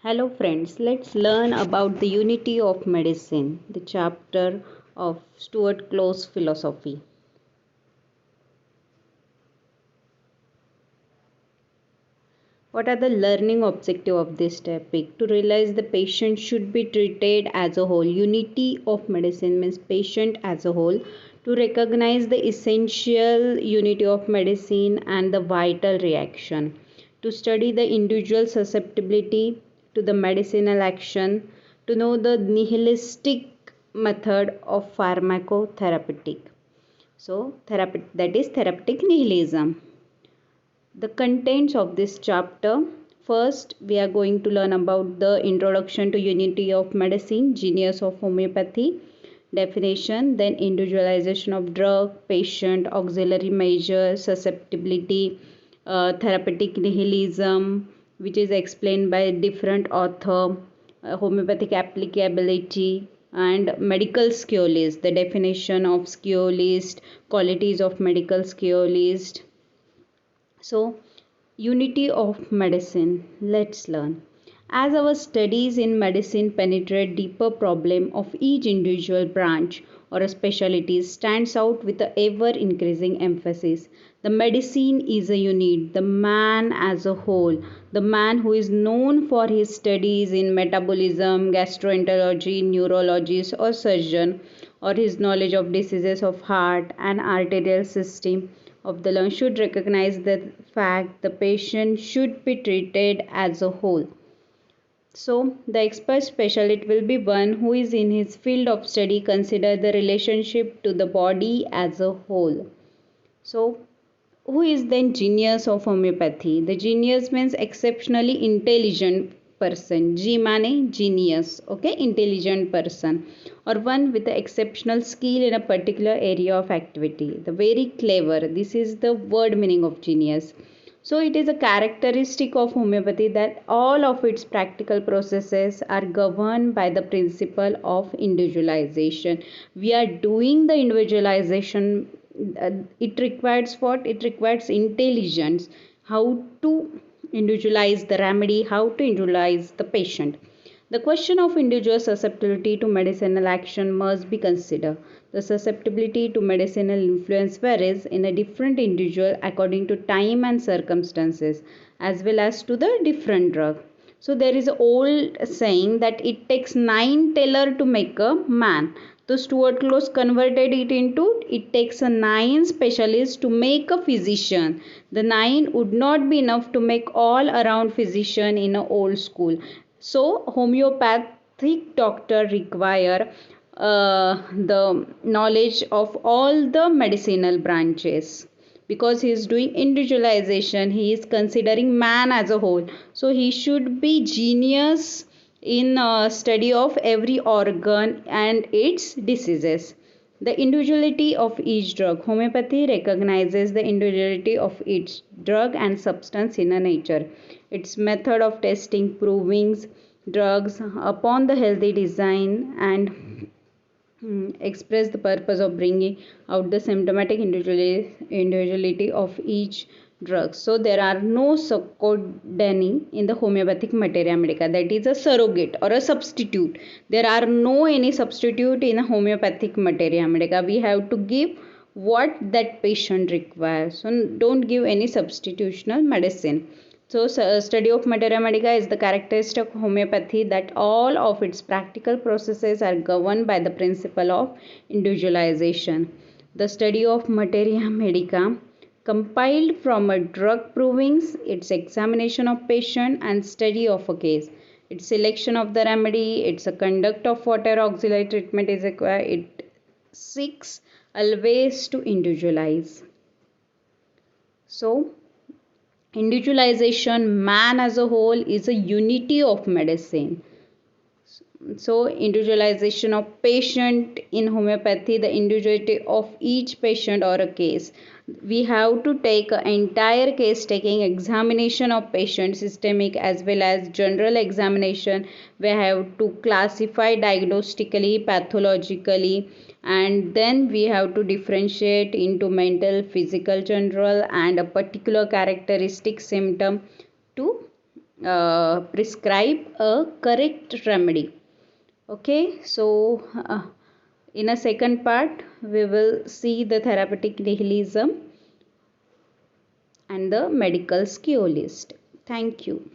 Hello friends, let's learn about the unity of medicine, the chapter of Stuart Close philosophy. What are the learning objective of this topic? To realize the patient should be treated as a whole. Unity of medicine means patient as a whole. To recognize the essential unity of medicine and the vital reaction. To study the individual susceptibility to the medicinal action. To know the nihilistic method of pharmacotherapeutic. So, that is therapeutic nihilism. The contents of this chapter. First, we are going to learn about the introduction to unity of medicine, genius of homeopathy, definition, then individualization of drug, patient, auxiliary measures, susceptibility, therapeutic nihilism, which is explained by different author, homeopathic applicability, and medical skill the definition of skill qualities of medical skill so, unity of medicine. Let's learn. As our studies in medicine penetrate deeper problem of each individual branch or a specialty stands out with a ever increasing emphasis. The medicine is a unit, the man as a whole, the man who is known for his studies in metabolism, gastroenterology, neurology or surgeon, or his knowledge of diseases of heart and arterial system of the lung should recognize the fact the patient should be treated as a whole. So, the expert specialist will be one who is in his field of study consider the relationship to the body as a whole. So, who is then genius of homeopathy? The genius means exceptionally intelligent person. G mane genius, okay, intelligent person, or one with exceptional skill in a particular area of activity. The very clever. This is the word meaning of genius. So it is a characteristic of homeopathy that all of its practical processes are governed by the principle of individualization. We are doing the individualization. It requires what? It requires intelligence. How to individualize the remedy, how to individualize the patient. The question of individual susceptibility to medicinal action must be considered. The susceptibility to medicinal influence varies in a different individual according to time and circumstances as well as to the different drug. So there is an old saying that it takes 9 tailor to make a man. So Stuart Close converted it into it takes a 9 specialists to make a physician. The 9 would not be enough to make all around physician in a old school. So homeopathic doctor require the knowledge of all the medicinal branches because he is doing individualization. He is considering man as a whole. So he should be genius in study of every organ and its diseases. The individuality of each drug. Homeopathy recognizes the individuality of each drug and substance in a nature. Its method of testing, proving drugs upon the healthy design and express the purpose of bringing out the symptomatic individuality of each drug. So there are no subcodeni in the homeopathic materia medica, that is a surrogate or a substitute. There are no any substitute in a homeopathic materia medica. We have to give what that patient requires. So don't give any substitutional medicine. So, study of materia medica is the characteristic of homeopathy that all of its practical processes are governed by the principle of individualization. The study of materia medica compiled from a drug provings, its examination of patient and study of a case, its selection of the remedy, its a conduct of whatever auxiliary treatment is required. It seeks always to individualize. So, individualization, man as a whole, is a unity of medicine. So individualization of patient in homeopathy, the individuality of each patient or a case. We have to take an entire case taking examination of patient, systemic as well as general examination. We have to classify diagnostically, pathologically, and then we have to differentiate into mental, physical, general and a particular characteristic symptom to prescribe a correct remedy. Okay, so in a second part we will see the therapeutic nihilism and the medical skill list. Thank you.